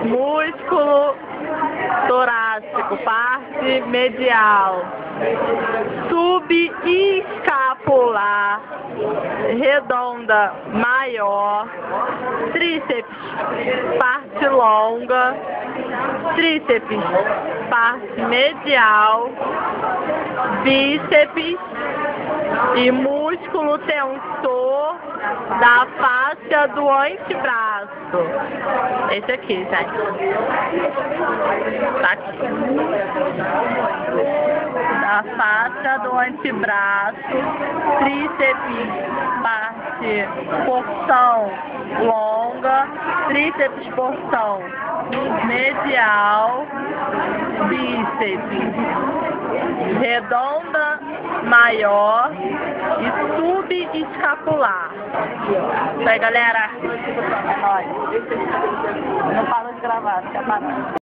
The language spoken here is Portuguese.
músculo torácico, parte medial, subescapular, redonda maior, tríceps, parte longa, tríceps, parte medial, bíceps e músculo tensor da fáscia do antebraço. Esse aqui, gente. Tá aqui. Da fáscia do antebraço, tríceps, parte, porção longa, tríceps, porção medial, bíceps, redonda maior e subescapular. Isso aí, galera. É nóis. Não para de gravar, fica parado.